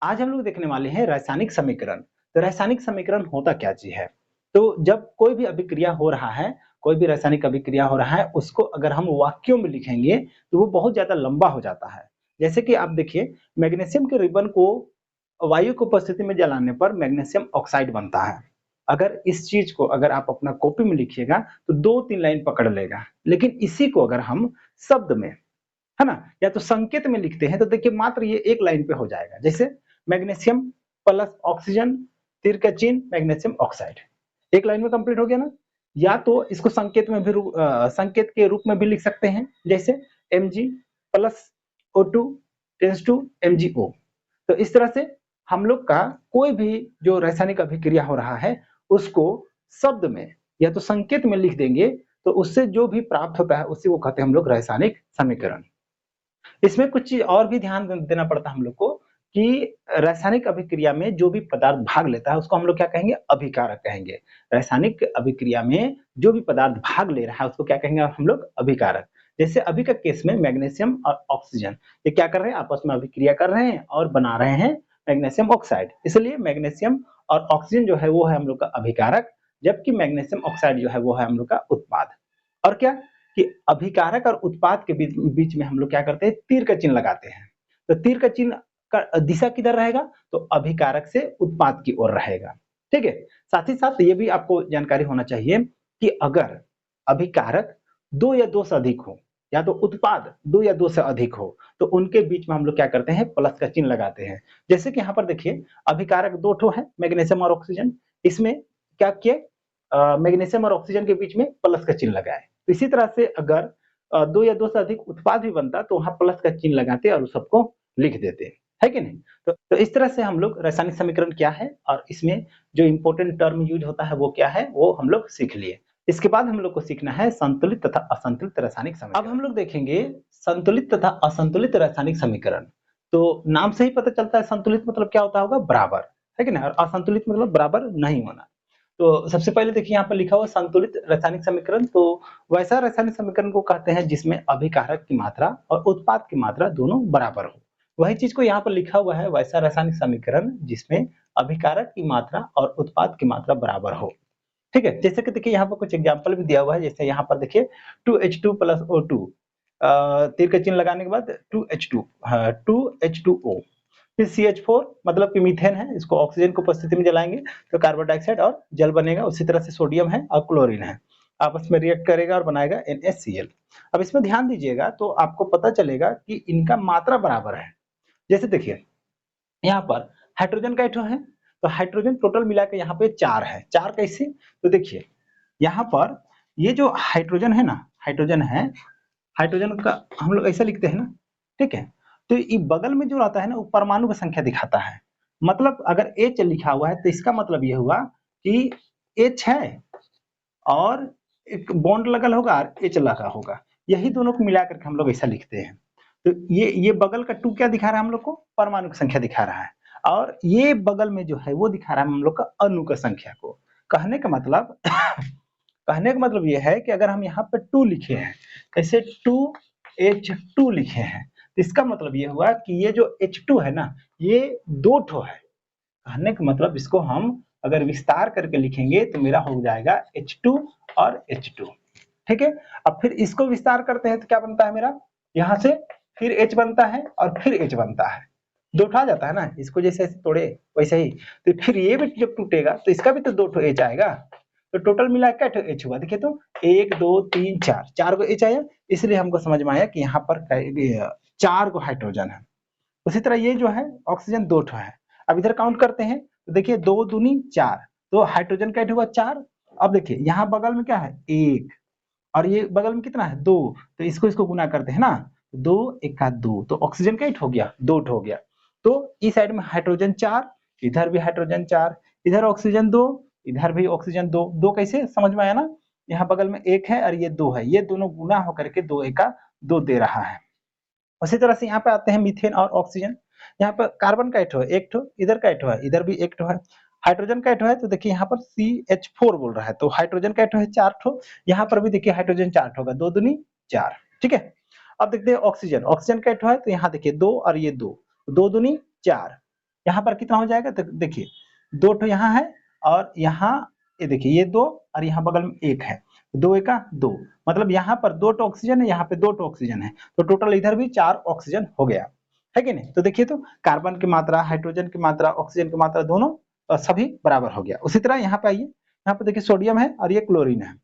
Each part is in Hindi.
आज हम लोग देखने वाले हैं रासायनिक समीकरण। तो रासायनिक समीकरण होता क्या चीज है? तो जब कोई भी अभिक्रिया हो रहा है, कोई भी रासायनिक अभिक्रिया हो रहा है, उसको अगर हम वाक्यों में लिखेंगे तो वो बहुत ज्यादा लंबा हो जाता है। जैसे कि आप देखिए, मैग्नीशियम के रिबन को वायु की उपस्थिति में जलाने पर मैग्नीशियम ऑक्साइड बनता है। अगर इस चीज को अगर आप अपना कॉपी में लिखिएगा तो 2-3 लाइन पकड़ लेगा। लेकिन इसी को अगर हम शब्द में, है ना, या तो संकेत में लिखते हैं तो देखिए मात्र ये एक लाइन पे हो जाएगा। जैसे मैग्नीशियम प्लस ऑक्सीजन, तीर का चिन्ह, मैग्नीशियम ऑक्साइड, एक लाइन में कंप्लीट हो गया ना। या तो इसको संकेत में भी संकेत के रूप में भी लिख सकते हैं, जैसे Mg plus O2 tends to MgO। तो इस तरह से हम लोग का कोई भी जो रासायनिक अभिक्रिया हो रहा है उसको शब्द में या तो संकेत में लिख देंगे तो उससे जो भी प्राप्त होता है उसी को कहते हैं हम लोग रासायनिक समीकरण। इसमें कुछ चीज और भी ध्यान देना पड़ता है हम लोग को कि रासायनिक अभिक्रिया में जो भी पदार्थ भाग लेता है उसको हम लोग क्या कहेंगे? अभिकारक कहेंगे। रासायनिक अभिक्रिया में जो भी पदार्थ भाग ले रहा है उसको क्या कहेंगे हम लोग? अभिकारक। जैसे अभी का केस में मैग्नीशियम और ऑक्सीजन ये क्या कर रहे हैं? आपस में अभिक्रिया कर रहे हैं और बना रहे हैं मैग्नीशियम ऑक्साइड। इसलिए मैग्नीशियम और ऑक्सीजन जो है वो है हम लोग का अभिकारक, जबकि मैग्नीशियम ऑक्साइड जो है वो है हम लोग का उत्पाद। और क्या कि अभिकारक और उत्पाद के बीच में हम लोग क्या करते हैं? तीर का चिन्ह लगाते हैं। तो तीर का चिन्ह का दिशा किधर रहेगा? तो अभिकारक से उत्पाद की ओर रहेगा। ठीक है। साथ ही साथ ये भी आपको जानकारी होना चाहिए कि अगर अभिकारक दो या दो से अधिक हो या तो उत्पाद दो या दो से अधिक हो तो उनके बीच में हम लोग क्या करते हैं? प्लस का चिन्ह लगाते हैं। जैसे कि यहाँ पर देखिए, अभिकारक दो ठो है, मैग्नीशियम और ऑक्सीजन। इसमें क्या किए? मैग्नीशियम और ऑक्सीजन के बीच में प्लस का चिन्ह लगाए। तो इसी तरह से अगर दो या दो से अधिक उत्पाद भी बनता तो वहां प्लस का चिन्ह लगाते और उस सबको लिख देते, है कि नहीं? तो इस तरह से हम लोग रासायनिक समीकरण क्या है और इसमें जो इंपॉर्टेंट टर्म यूज होता है वो क्या है वो हम लोग सीख लिए। इसके बाद हम लोग को सीखना है संतुलित तथा असंतुलित रासायनिक समीकरण। अब हम लोग देखेंगे संतुलित तथा असंतुलित रासायनिक समीकरण। तो नाम से ही पता चलता है संतुलित मतलब क्या होता होगा? बराबर, है कि नहीं? और असंतुलित मतलब बराबर नहीं होना। तो सबसे पहले देखिए यहाँ पर लिखा हुआ संतुलित रासायनिक समीकरण। तो वैसा रासायनिक समीकरण को कहते हैं जिसमें अभिकारक की मात्रा और उत्पाद की मात्रा दोनों बराबर हो। वही चीज को यहाँ पर लिखा हुआ है वैसा रासायनिक समीकरण जिसमें अभिकारक की मात्रा और उत्पाद की मात्रा बराबर हो। ठीक है। जैसे कि देखिए यहाँ पर कुछ एग्जाम्पल भी दिया हुआ है। जैसे यहाँ पर देखिए 2H2 प्लस O2, तीर का चिन्ह लगाने के बाद 2H2, 2H2O, फिर CH4 मतलब कि मीथेन है, इसको ऑक्सीजन की उपस्थिति में जलाएंगे तो कार्बन डाइऑक्साइड और जल बनेगा। उसी तरह से सोडियम है और क्लोरीन है, आपस में रिएक्ट करेगा और बनाएगा NaCl। अब इसमें ध्यान दीजिएगा तो आपको पता चलेगा कि इनका मात्रा बराबर है। जैसे देखिए यहाँ पर हाइड्रोजन का एटम है, तो हाइड्रोजन टोटल मिला के यहाँ पे 4 है। 4 कैसे? तो देखिए यहाँ पर ये जो हाइड्रोजन है ना, हाइड्रोजन है, हाइड्रोजन का हम लोग ऐसा लिखते हैं ना, ठीक है। तो ये बगल में जो रहता है ना वो परमाणु की संख्या दिखाता है। मतलब अगर H लिखा हुआ है तो इसका मतलब ये हुआ कि H है और एक बॉन्ड लगल होगा और H लगा होगा। यही दोनों को मिला करके हम लोग ऐसा लिखते हैं। तो ये बगल का 2 क्या दिखा रहा है हम लोग को? परमाणु की संख्या दिखा रहा है। और ये बगल में जो है वो दिखा रहा है हम लोग का अणु का संख्या को। कहने का मतलब कहने का मतलब ये है कि अगर हम यहाँ पे 2 लिखे हैं, कैसे 2H2 लिखे हैं, तो इसका मतलब ये हुआ कि ये जो H2 है ना ये 2 ठो है। कहने का मतलब इसको हम अगर विस्तार करके लिखेंगे तो मेरा हो जाएगा H2 और H2। ठीक है। अब फिर इसको विस्तार करते हैं तो क्या बनता है मेरा? यहाँ से फिर H बनता है और फिर H बनता है। 2 ठो आ जाता है ना, इसको जैसे ऐसे तोड़े वैसे ही। तो फिर ये भी जब टूटेगा तो इसका भी तो 2 ठो H आएगा। तो टोटल मिला क्या ठो H हुआ? देखिए तो 1 2 3 4, 4 को H आया। इसलिए हमको समझ में आया कि यहाँ पर 4 को हाइड्रोजन है। उसी तरह ये जो है ऑक्सीजन 2 ठो है। अब इधर काउंट करते हैं तो देखिए 2 दूनी 4, तो हाइड्रोजन का हुआ 4। अब देखिए यहाँ बगल में क्या है? 1 और ये बगल में कितना है? 2। तो इसको गुना करते हैं ना, 2 एका 2, तो ऑक्सीजन का 8 हो गया, 2 हो गया। तो इस साइड में हाइड्रोजन 4, इधर भी हाइड्रोजन 4, इधर ऑक्सीजन 2, इधर भी ऑक्सीजन 2। 2 कैसे समझ में आया ना? यहाँ बगल में 1 है और ये 2 है, ये दोनों गुना होकर के 2 एका 2 दे रहा है। उसी तरह से यहाँ पे आते हैं मीथेन और ऑक्सीजन। यहाँ पर कार्बन का एक ठो, इधर का एक ठो है, इधर भी एक ठो है। हाइड्रोजन का एक ठो है, तो देखिए यहाँ पर CH4 बोल रहा है, तो हाइड्रोजन का एक ठो है 4 ठो। यहाँ पर भी देखिए हाइड्रोजन 4 ठो होगा, 2 दूनी 4। ठीक है। अब देखते हैं ऑक्सीजन। ऑक्सीजन का एक ठो है, तो यहाँ देखिए 2 और ये 2, 2 दूनी 4। यहाँ पर कितना हो जाएगा, तो देखिए 2 ठो यहाँ है और यहाँ ये देखिए ये 2 और यहाँ बगल में 1 है, 2 एका 2, मतलब यहाँ पर 2 ठो ऑक्सीजन है, यहाँ पे 2 ठो ऑक्सीजन है, तो टोटल इधर भी 4 ऑक्सीजन हो गया, है कि नहीं। तो देखिए तो कार्बन की मात्रा, हाइड्रोजन की मात्रा, ऑक्सीजन की मात्रा दोनों सभी बराबर हो गया। उसी तरह यहाँ पे आइए, यहाँ पे देखिए सोडियम है और ये क्लोरीन है।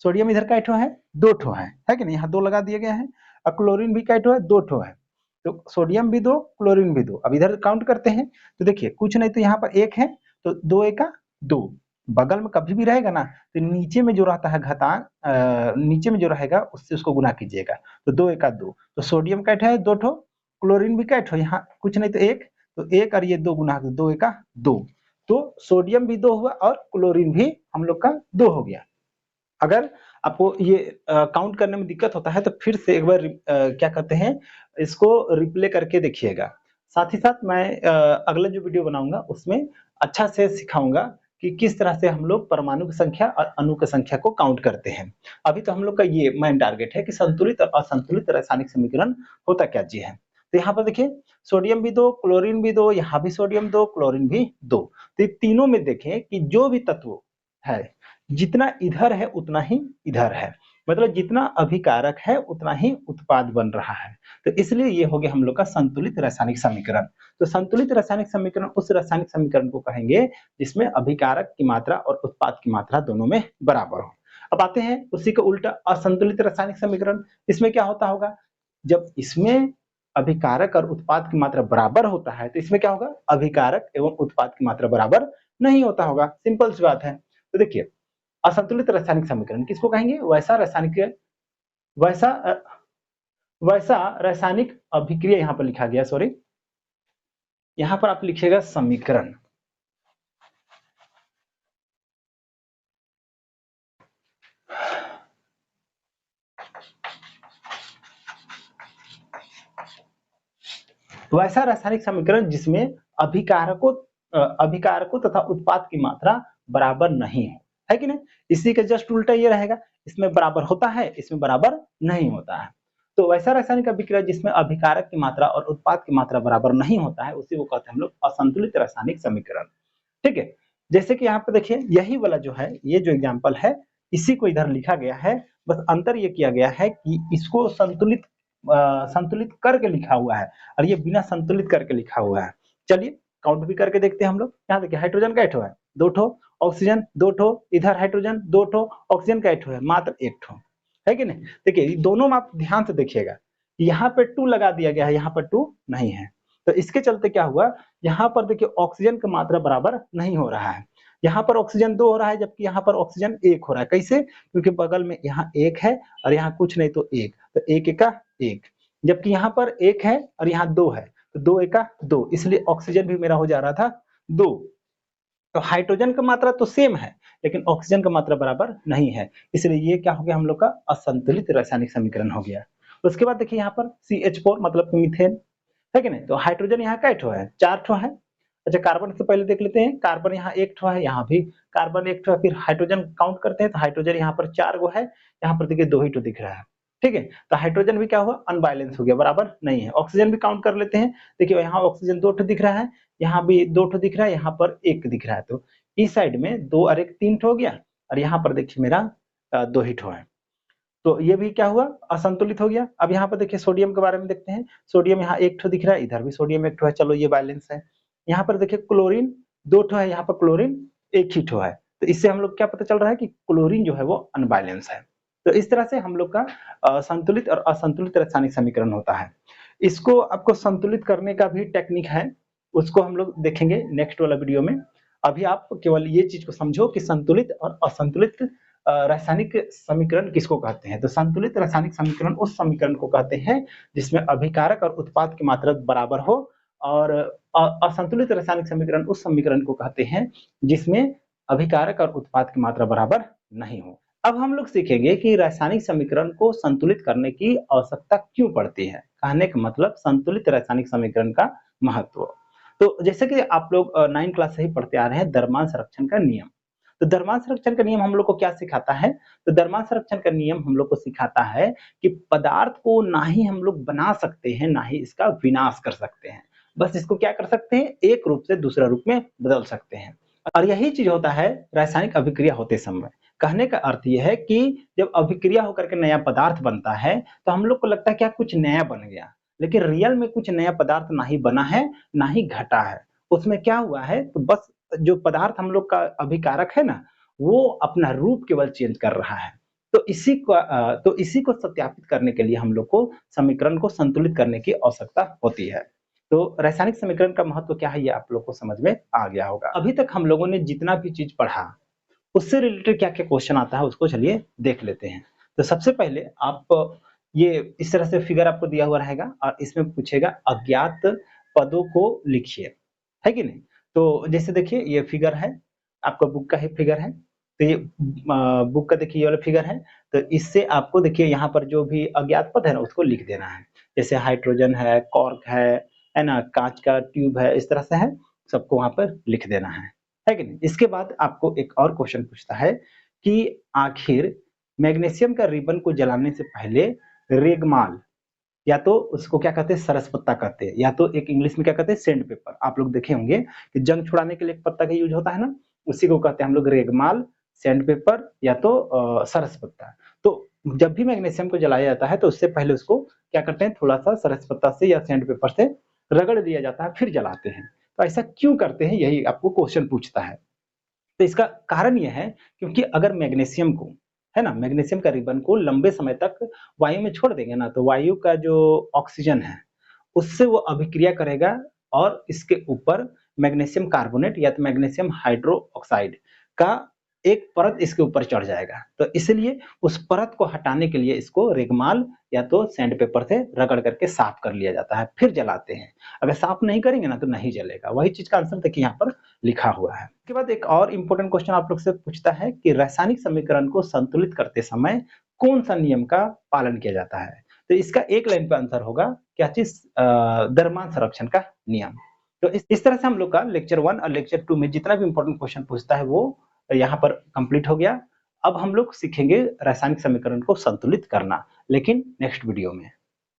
सोडियम इधर का ठो है, 2 ठो है कि नहीं, यहाँ 2 लगा दिए गए हैं, और क्लोरीन भी का ठो है, 2 ठो है, तो सोडियम भी 2, क्लोरीन भी 2। अब इधर काउंट करते हैं, तो देखिए कुछ नहीं तो यहाँ पर 1 है, तो 2 एका 2, बगल में कभी भी रहेगा ना, तो नीचे में जो रहता है घातांक, नीचे में जो रहेगा उससे उसको गुना कीजिएगा, तो 2 एका 2, तो सोडियम का है 2 ठो, क्लोरीन भी का ठो, यहाँ कुछ नहीं तो 1, तो 1 और ये 2 गुना 2 एका 2, तो सोडियम भी 2 हुआ और क्लोरीन भी हम लोग का 2 हो गया। अगर आपको ये काउंट करने में दिक्कत होता है तो फिर से एक बार क्या कहते हैं, इसको रिप्ले करके देखिएगा। साथ ही साथ मैं अगला जो वीडियो बनाऊँगा उसमें अच्छा से सिखाऊँगा कि किस तरह से हम लोग परमाणु की संख्या और अणु की संख्या को काउंट करते हैं। अभी तो हम लोग का ये मेन टारगेट है कि संतुलित और असंतुलित रासायनिक समीकरण होता क्या चीज़ है। तो यहाँ पर देखिए सोडियम भी 2, क्लोरीन भी 2, यहाँ भी सोडियम 2, क्लोरीन भी 2। तो ये तीनों में देखें कि जो भी तत्व है, जितना इधर है उतना ही इधर है, मतलब जितना अभिकारक है उतना ही उत्पाद बन रहा है। तो इसलिए ये हो गया हम लोग का संतुलित रासायनिक समीकरण। तो संतुलित रासायनिक समीकरण उस रासायनिक समीकरण को कहेंगे जिसमें अभिकारक की मात्रा और उत्पाद की मात्रा दोनों में बराबर हो। अब आते हैं उसी का उल्टा असंतुलित रासायनिक समीकरण। इसमें क्या होता होगा, जब इसमें अभिकारक और उत्पाद की मात्रा बराबर होता है तो इसमें क्या होगा, अभिकारक एवं उत्पाद की मात्रा बराबर नहीं होता होगा। सिंपल सी बात है। तो देखिए असंतुलित रासायनिक समीकरण किसको कहेंगे, वैसा वैसा रासायनिक अभिक्रिया, यहाँ पर लिखा गया, सॉरी, यहाँ पर आप लिखिएगा समीकरण। वैसा रासायनिक समीकरण जिसमें अभिकारकों तथा उत्पाद की मात्रा बराबर नहीं है कि नहीं। इसी का जस्ट उल्टा ये रहेगा, इसमें बराबर होता है, इसमें बराबर नहीं होता है। तो वैसा रासायनिक अभिक्रिया जिसमें अभिकारक की मात्रा और उत्पाद की मात्रा बराबर नहीं होता है उसी को कहते हैं हम लोग असंतुलित रासायनिक समीकरण। ठीक है, जैसे कि यहाँ पे देखिए यही वाला जो है, ये जो एग्जाम्पल है इसी को इधर लिखा गया है, बस अंतर ये किया गया है कि इसको संतुलित करके लिखा हुआ है और ये बिना संतुलित करके लिखा हुआ है। चलिए काउंट भी करके देखते हैं हम लोग। यहाँ देखिए हाइड्रोजन का ठो है 2 ठो, ऑक्सीजन 2 ठो, इधर हाइड्रोजन 2 ठो, ऑक्सीजन का ठो है मात्र 1 ठो, है कि नहीं। देखिए दोनों में आप ध्यान से देखिएगा, यहाँ पे 2 लगा दिया गया है, यहाँ पर 2 नहीं है, तो इसके चलते क्या हुआ, यहाँ पर देखिए ऑक्सीजन की मात्रा बराबर नहीं हो रहा है। यहाँ पर ऑक्सीजन 2 हो रहा है जबकि यहाँ पर ऑक्सीजन 1 हो रहा है। कैसे, क्योंकि बगल में यहाँ 1 है और यहाँ कुछ नहीं तो 1, तो 1 एका 1, जबकि यहाँ पर 1 है और यहाँ 2 है, तो 2 एका 2, इसलिए ऑक्सीजन भी मेरा हो जा रहा था 2। तो हाइड्रोजन का मात्रा तो सेम है लेकिन ऑक्सीजन का मात्रा बराबर नहीं है, इसलिए ये क्या हो गया हम लोग का असंतुलित रासायनिक समीकरण हो गया। उसके बाद देखिए यहाँ पर CH4 मतलब मीथेन, है कि नहीं। तो हाइड्रोजन यहाँ कै ठो है, 4 ठो है। अच्छा कार्बन से पहले देख लेते हैं, कार्बन यहाँ 1 ठो है, यहाँ भी कार्बन 1 ठो है, फिर हाइड्रोजन काउंट करते हैं तो हाइड्रोजन यहाँ पर 4 गो है, यहाँ पर देखिए 2 ही ठो दिख रहा है। ठीक है, तो हाइड्रोजन भी क्या हुआ, अनबैलेंस हो गया, बराबर नहीं है। ऑक्सीजन भी काउंट कर लेते हैं, देखिए यहाँ ऑक्सीजन 2 ठो दिख रहा है, यहाँ भी 2 ठो दिख रहा है, यहाँ पर 1 दिख रहा है, तो इस साइड में 2 और 1 3 ठो हो गया और यहाँ पर देखिए मेरा 2 ही ठो है, तो ये भी क्या हुआ, असंतुलित हो गया। अब यहाँ पर देखिए सोडियम के बारे में देखते हैं, सोडियम यहाँ 1 ठो दिख रहा है, इधर भी सोडियम 1 ठो है, चलो ये बैलेंस है। यहाँ पर देखिए क्लोरीन 2 ठो है, यहाँ पर क्लोरीन 1 ही ठो है, तो इससे हम लोग क्या पता चल रहा है कि क्लोरीन जो है वो अनबैलेंस है। तो इस तरह से हम लोग का संतुलित और असंतुलित रासायनिक समीकरण होता है। इसको आपको संतुलित करने का भी टेक्निक है, उसको हम लोग देखेंगे नेक्स्ट वाला वीडियो में। अभी आप केवल ये चीज को समझो कि संतुलित और असंतुलित रासायनिक समीकरण किसको कहते हैं। तो संतुलित रासायनिक समीकरण उस समीकरण को कहते हैं जिसमें अभिकारक और उत्पाद की मात्रा बराबर हो, और असंतुलित रासायनिक समीकरण उस समीकरण को कहते हैं जिसमें अभिकारक और उत्पाद की मात्रा बराबर नहीं हो। अब हम लोग सीखेंगे कि रासायनिक समीकरण को संतुलित करने की आवश्यकता क्यों पड़ती है। कहने का मतलब संतुलित रासायनिक समीकरण का महत्व। तो जैसे कि आप लोग 9 क्लास से ही पढ़ते आ रहे हैं द्रव्यमान संरक्षण का नियम। तो द्रव्यमान संरक्षण का नियम हम लोग को क्या सिखाता है, तो द्रव्यमान संरक्षण का नियम हम लोग को सिखाता है कि पदार्थ को ना ही हम लोग बना सकते हैं ना ही इसका विनाश कर सकते हैं, बस इसको क्या कर सकते हैं, एक रूप से दूसरा रूप में बदल सकते हैं। और यही चीज होता है रासायनिक अभिक्रिया होते समय। कहने का अर्थ ये है कि जब अभिक्रिया होकर के नया पदार्थ बनता है, तो हम लोग को लगता है क्या कुछ नया बन गया, लेकिन रियल में कुछ नया पदार्थ ना ही बना है, ना ही घटा है। उसमें क्या हुआ है, तो बस जो पदार्थ हम लोग का अभिकारक है ना, वो अपना रूप केवल चेंज कर रहा है। तो इसी को सत्यापित करने के लिए हम लोग को समीकरण को संतुलित करने की आवश्यकता होती है। तो रासायनिक समीकरण का महत्व क्या है, ये आप लोग को समझ में आ गया होगा। अभी तक हम लोगों ने जितना भी चीज पढ़ा, उससे रिलेटेड क्या-क्या क्वेश्चन आता है उसको चलिए देख लेते हैं। तो सबसे पहले आप ये इस तरह से फिगर आपको दिया हुआ रहेगा और इसमें पूछेगा अज्ञात पदों को लिखिए, है कि नहीं? तो जैसे देखिए ये फिगर है, आपका बुक का ही फिगर है। तो ये बुक का देखिए ये वाला फिगर है, तो इससे आपको देखिए यहाँ पर जो भी अज्ञात पद है ना उसको लिख देना है। जैसे हाइड्रोजन है, कॉर्क है ना? काँच का ट्यूब है, इस तरह से है, सबको वहाँ पर लिख देना है कि नहीं? इसके बाद आपको एक और क्वेश्चन पूछता है कि आखिर मैग्नीशियम का रिबन को जलाने से पहले रेगमाल या तो उसको क्या कहते हैं, सरस पत्ता कहते हैं, या तो एक इंग्लिश में क्या कहते हैं, सैंड पेपर। आप लोग देखे होंगे कि जंग छुड़ाने के लिए एक पत्ता का यूज होता है ना, उसी को कहते हैं हम लोग रेगमाल, सैंड पेपर या तो सरस पत्ता। तो जब भी मैग्नीशियम को जलाया जाता है तो उससे पहले उसको क्या करते हैं, थोड़ा सा सरस पत्ता से या सैंड पेपर से रगड़ दिया जाता है, फिर जलाते हैं। तो ऐसा क्यों करते हैं, यही आपको क्वेश्चन पूछता है। तो इसका कारण ये है क्योंकि अगर मैग्नीशियम को, है ना, मैग्नीशियम का रिबन को लंबे समय तक वायु में छोड़ देंगे ना, तो वायु का जो ऑक्सीजन है, उससे वो अभिक्रिया करेगा और इसके ऊपर मैग्नीशियम कार्बोनेट या तो मैग्नीशियम हाइड्रोक्साइड का एक परत इसके ऊपर चढ़ जाएगा। तो इसलिए उस परत को हटाने के लिए इसको रेगमाल या तो सैंड पेपर से रगड़ करके साफ कर लिया जाता है, फिर जलाते हैं। अगर साफ नहीं करेंगे ना तो नहीं जलेगा। वही चीज का आंसर देखिए यहाँ पर लिखा हुआ है। उसके बाद एक और इम्पोर्टेंट क्वेश्चन आप लोग से पूछता है कि रासायनिक समीकरण को संतुलित करते समय कौन सा नियम का पालन किया जाता है? तो इसका एक लाइन पे आंसर होगा क्या चीज, द्रव्यमान संरक्षण का नियम। तो इस तरह से हम लोग का लेक्चर 1 और लेक्चर 2 में जितना भी इंपॉर्टेंट क्वेश्चन पूछता है वो यहाँ पर कंप्लीट हो गया। अब हम लोग सीखेंगे रासायनिक समीकरण को संतुलित करना, लेकिन नेक्स्ट वीडियो में।